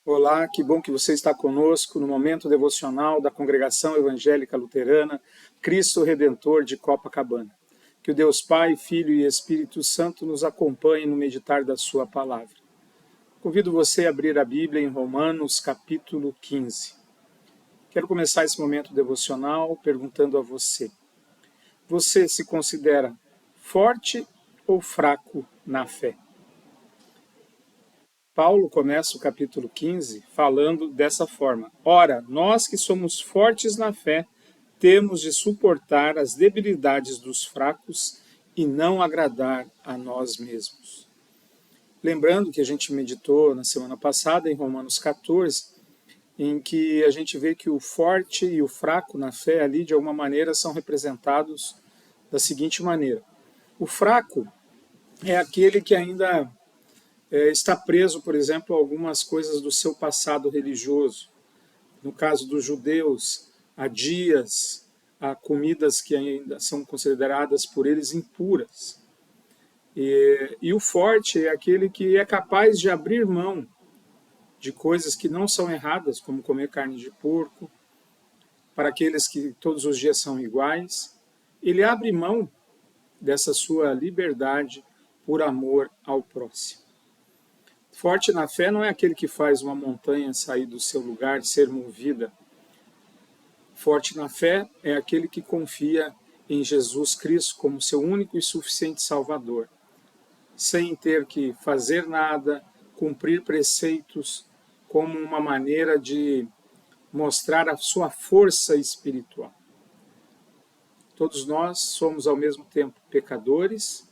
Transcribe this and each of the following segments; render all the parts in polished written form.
Olá, que bom que você está conosco no momento devocional da Congregação Evangélica Luterana Cristo Redentor de Copacabana. Que o Deus Pai, Filho e Espírito Santo nos acompanhe no meditar da sua palavra. Convido você a abrir a Bíblia em Romanos capítulo 15. Quero começar esse momento devocional perguntando a você: você se considera forte ou fraco na fé? Paulo começa o capítulo 15 falando dessa forma: ora, nós que somos fortes na fé, temos de suportar as debilidades dos fracos e não agradar a nós mesmos. Lembrando que a gente meditou na semana passada em Romanos 14, em que a gente vê que o forte e o fraco na fé ali, de alguma maneira, são representados da seguinte maneira: o fraco é aquele que ainda está preso, por exemplo, a algumas coisas do seu passado religioso. No caso dos judeus, a dias, a comidas que ainda são consideradas por eles impuras. E o forte é aquele que é capaz de abrir mão de coisas que não são erradas, como comer carne de porco, para aqueles que todos os dias são iguais. Ele abre mão dessa sua liberdade por amor ao próximo. Forte na fé não é aquele que faz uma montanha sair do seu lugar, ser movida. Forte na fé é aquele que confia em Jesus Cristo como seu único e suficiente Salvador, sem ter que fazer nada, cumprir preceitos, como uma maneira de mostrar a sua força espiritual. Todos nós somos ao mesmo tempo pecadores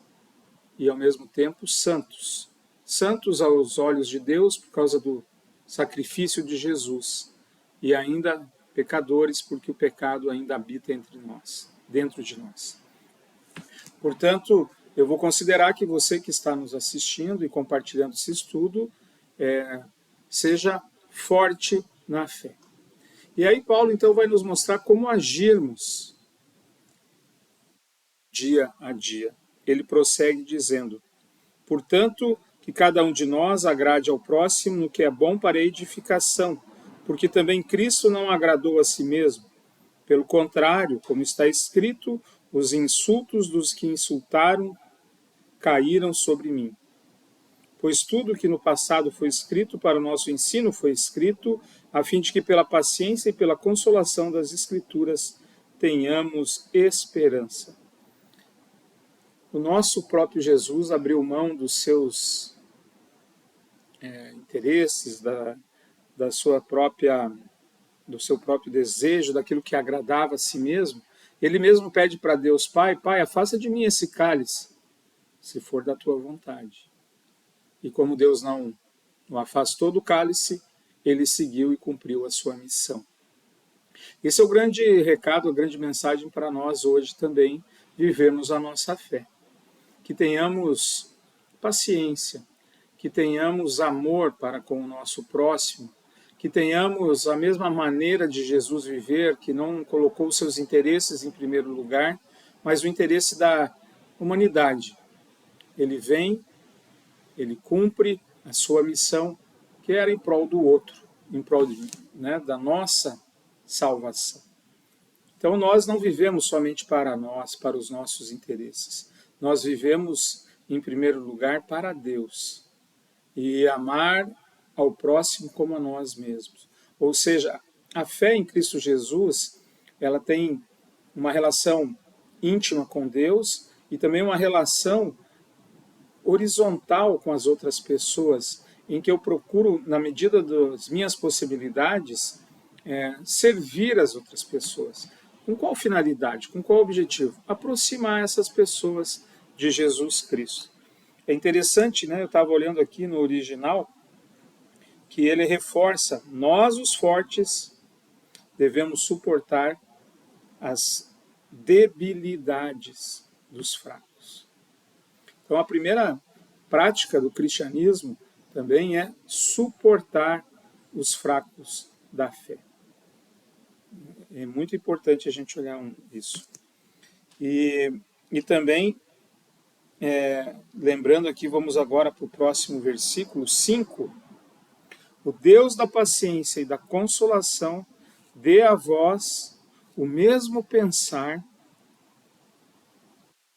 e ao mesmo tempo santos. Santos aos olhos de Deus por causa do sacrifício de Jesus, e ainda pecadores porque o pecado ainda habita entre nós, dentro de nós. Portanto, eu vou considerar que você que está nos assistindo e compartilhando esse estudo seja forte na fé. E aí Paulo então vai nos mostrar como agirmos dia a dia. Ele prossegue dizendo: portanto, que cada um de nós agrade ao próximo no que é bom para a edificação, porque também Cristo não agradou a si mesmo. Pelo contrário, como está escrito, os insultos dos que insultaram caíram sobre mim. Pois tudo que no passado foi escrito para o nosso ensino foi escrito, a fim de que pela paciência e pela consolação das Escrituras tenhamos esperança. O nosso próprio Jesus abriu mão dos seus interesses, do seu próprio desejo, daquilo que agradava a si mesmo. Ele mesmo pede para Deus: Pai, afasta de mim esse cálice, se for da tua vontade. E como Deus não afastou do cálice, ele seguiu e cumpriu a sua missão. Esse é o grande recado, a grande mensagem para nós hoje também, vivermos a nossa fé. Que tenhamos paciência, que tenhamos amor para com o nosso próximo, que tenhamos a mesma maneira de Jesus viver, que não colocou seus interesses em primeiro lugar, mas o interesse da humanidade. Ele vem, ele cumpre a sua missão, que era em prol do outro, em prol da nossa salvação. Então nós não vivemos somente para nós, para os nossos interesses. Nós vivemos, em primeiro lugar, para Deus. E amar ao próximo como a nós mesmos. Ou seja, a fé em Cristo Jesus, ela tem uma relação íntima com Deus e também uma relação horizontal com as outras pessoas, em que eu procuro, na medida das minhas possibilidades, servir as outras pessoas. Com qual finalidade? Com qual objetivo? Aproximar essas pessoas de Jesus Cristo. É interessante, né? Eu estava olhando aqui no original, que ele reforça: nós, os fortes, devemos suportar as debilidades dos fracos. Então, a primeira prática do cristianismo também é suportar os fracos da fé. É muito importante a gente olhar isso. E também, lembrando aqui, vamos agora para o próximo versículo 5, o Deus da paciência e da consolação dê a vós o mesmo pensar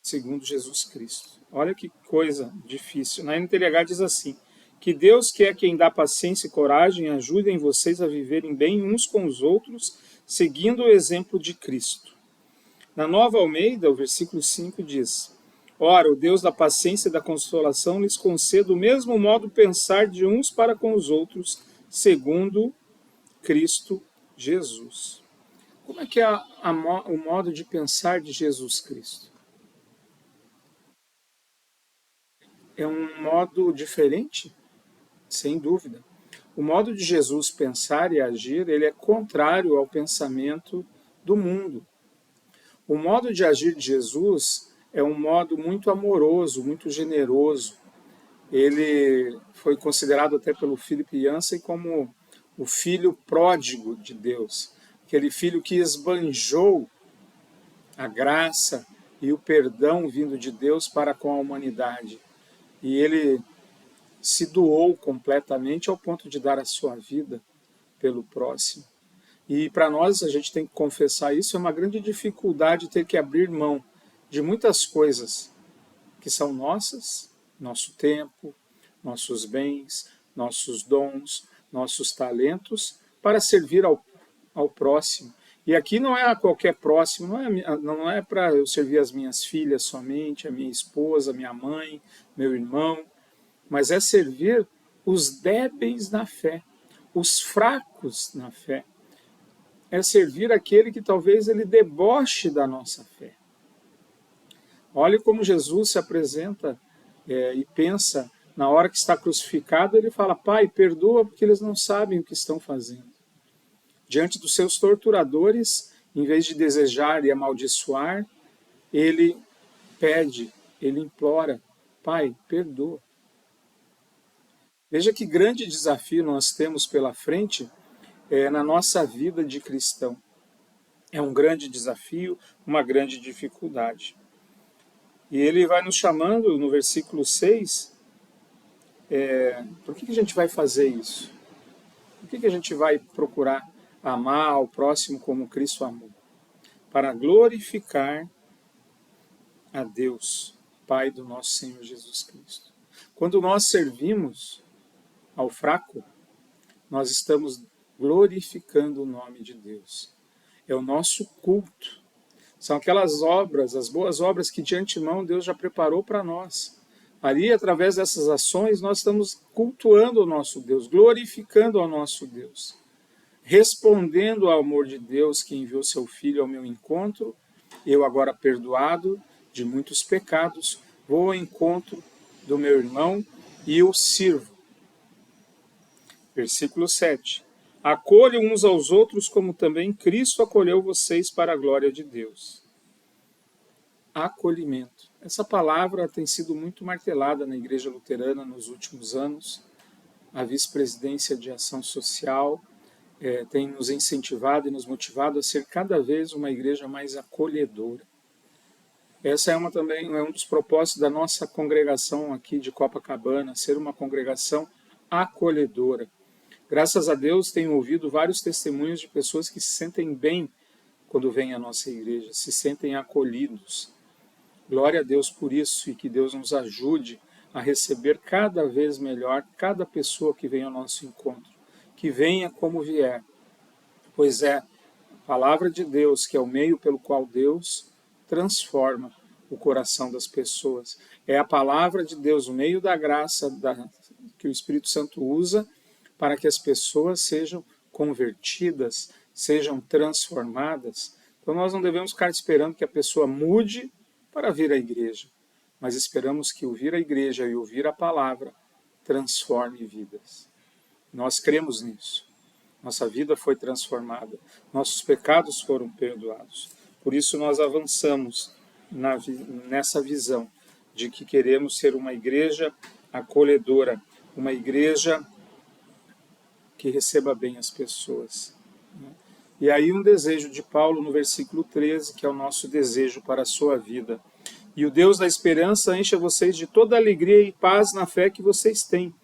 segundo Jesus Cristo. Olha que coisa difícil. Na NTLH diz assim, que Deus, que é quem dá paciência e coragem, ajudem vocês a viverem bem uns com os outros, seguindo o exemplo de Cristo. Na Nova Almeida, o versículo 5 diz, ora, o Deus da paciência e da consolação lhes conceda o mesmo modo de pensar de uns para com os outros, segundo Cristo Jesus. Como é que é o modo de pensar de Jesus Cristo? É um modo diferente? Sem dúvida. O modo de Jesus pensar e agir, ele é contrário ao pensamento do mundo. O modo de agir de Jesus é um modo muito amoroso, muito generoso. Ele foi considerado até pelo Philip Yancey como o filho pródigo de Deus, aquele filho que esbanjou a graça e o perdão vindo de Deus para com a humanidade. E ele se doou completamente ao ponto de dar a sua vida pelo próximo. E para nós, a gente tem que confessar isso, é uma grande dificuldade ter que abrir mão de muitas coisas que são nossas, nosso tempo, nossos bens, nossos dons, nossos talentos, para servir ao próximo. E aqui não é a qualquer próximo, não é para eu servir as minhas filhas somente, a minha esposa, minha mãe, meu irmão, mas é servir os débeis na fé, os fracos na fé. É servir aquele que talvez ele deboche da nossa fé. Olhe como Jesus se apresenta e pensa, na hora que está crucificado, ele fala, Pai, perdoa porque eles não sabem o que estão fazendo. Diante dos seus torturadores, em vez de desejar e amaldiçoar, ele pede, ele implora, Pai, perdoa. Veja que grande desafio nós temos pela frente na nossa vida de cristão. É um grande desafio, uma grande dificuldade. E ele vai nos chamando, no versículo 6, por que a gente vai fazer isso? Por que a gente vai procurar amar o próximo como Cristo amou? Para glorificar a Deus, Pai do nosso Senhor Jesus Cristo. Quando nós servimos ao fraco, nós estamos glorificando o nome de Deus. É o nosso culto. São aquelas obras, as boas obras que de antemão Deus já preparou para nós. Ali, através dessas ações, nós estamos cultuando o nosso Deus, glorificando ao nosso Deus, respondendo ao amor de Deus que enviou seu Filho ao meu encontro. Eu agora perdoado de muitos pecados, vou ao encontro do meu irmão e o sirvo. Versículo 7. Acolham uns aos outros como também Cristo acolheu vocês para a glória de Deus. Acolhimento. Essa palavra tem sido muito martelada na Igreja Luterana nos últimos anos. A Vice-Presidência de Ação Social tem nos incentivado e nos motivado a ser cada vez uma igreja mais acolhedora. Essa também é um dos propósitos da nossa congregação aqui de Copacabana, ser uma congregação acolhedora. Graças a Deus, tenho ouvido vários testemunhos de pessoas que se sentem bem quando vêm à nossa igreja, se sentem acolhidos. Glória a Deus por isso e que Deus nos ajude a receber cada vez melhor cada pessoa que vem ao nosso encontro. Que venha como vier, pois é a palavra de Deus que é o meio pelo qual Deus transforma o coração das pessoas. É a palavra de Deus, o meio da graça que o Espírito Santo usa para que as pessoas sejam convertidas, sejam transformadas. Então nós não devemos ficar esperando que a pessoa mude para vir à igreja, mas esperamos que ouvir a igreja e ouvir a palavra transforme vidas. Nós cremos nisso. Nossa vida foi transformada, nossos pecados foram perdoados. Por isso nós avançamos nessa visão de que queremos ser uma igreja acolhedora, uma igreja que receba bem as pessoas. E aí um desejo de Paulo no versículo 13, que é o nosso desejo para a sua vida. E o Deus da esperança encha vocês de toda alegria e paz na fé que vocês têm,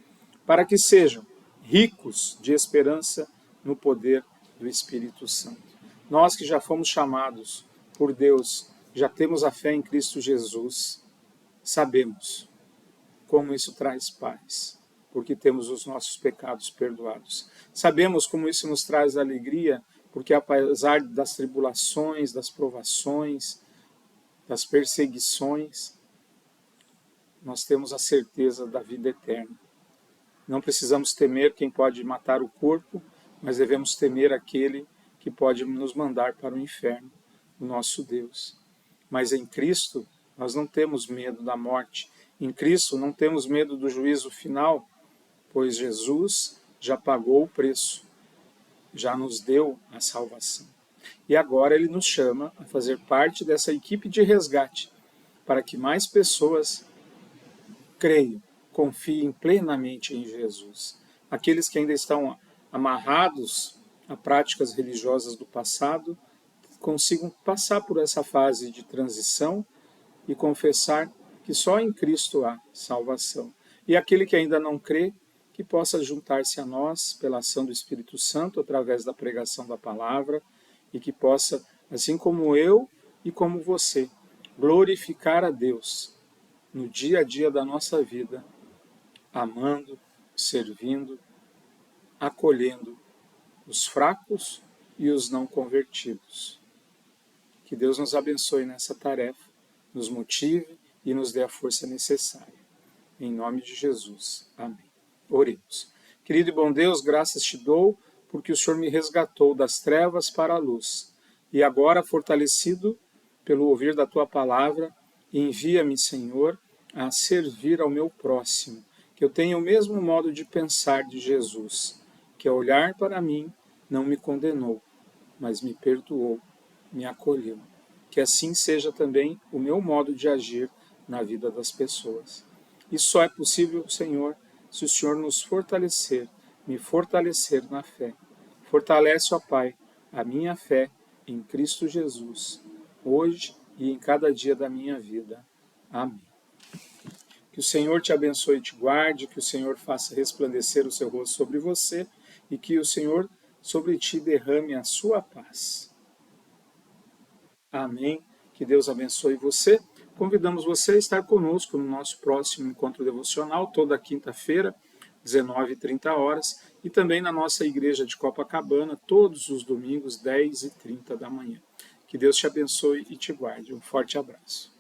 para que sejam ricos de esperança no poder do Espírito Santo. Nós que já fomos chamados por Deus, já temos a fé em Cristo Jesus, sabemos como isso traz paz, porque temos os nossos pecados perdoados. Sabemos como isso nos traz alegria, porque apesar das tribulações, das provações, das perseguições, nós temos a certeza da vida eterna. Não precisamos temer quem pode matar o corpo, mas devemos temer aquele que pode nos mandar para o inferno, o nosso Deus. Mas em Cristo, nós não temos medo da morte. Em Cristo, não temos medo do juízo final, pois Jesus já pagou o preço, já nos deu a salvação. E agora Ele nos chama a fazer parte dessa equipe de resgate, para que mais pessoas creiam, confiem plenamente em Jesus. Aqueles que ainda estão amarrados a práticas religiosas do passado, consigam passar por essa fase de transição e confessar que só em Cristo há salvação. E aquele que ainda não crê, que possa juntar-se a nós pela ação do Espírito Santo, através da pregação da palavra, e que possa, assim como eu e como você, glorificar a Deus no dia a dia da nossa vida, amando, servindo, acolhendo os fracos e os não convertidos. Que Deus nos abençoe nessa tarefa, nos motive e nos dê a força necessária. Em nome de Jesus. Amém. Oremos. Querido e bom Deus, graças te dou, porque o Senhor me resgatou das trevas para a luz. E agora, fortalecido pelo ouvir da tua palavra, envia-me, Senhor, a servir ao meu próximo, que eu tenha o mesmo modo de pensar de Jesus, que ao olhar para mim não me condenou, mas me perdoou, me acolheu. Que assim seja também o meu modo de agir na vida das pessoas. Isso só é possível, Senhor, se o Senhor nos fortalecer, me fortalecer na fé. Fortalece, ó Pai, a minha fé em Cristo Jesus, hoje e em cada dia da minha vida. Amém. Que o Senhor te abençoe e te guarde, que o Senhor faça resplandecer o seu rosto sobre você e que o Senhor sobre ti derrame a sua paz. Amém. Que Deus abençoe você. Convidamos você a estar conosco no nosso próximo encontro devocional, toda quinta-feira, 19h30, e também na nossa igreja de Copacabana, todos os domingos, 10h30 da manhã. Que Deus te abençoe e te guarde. Um forte abraço.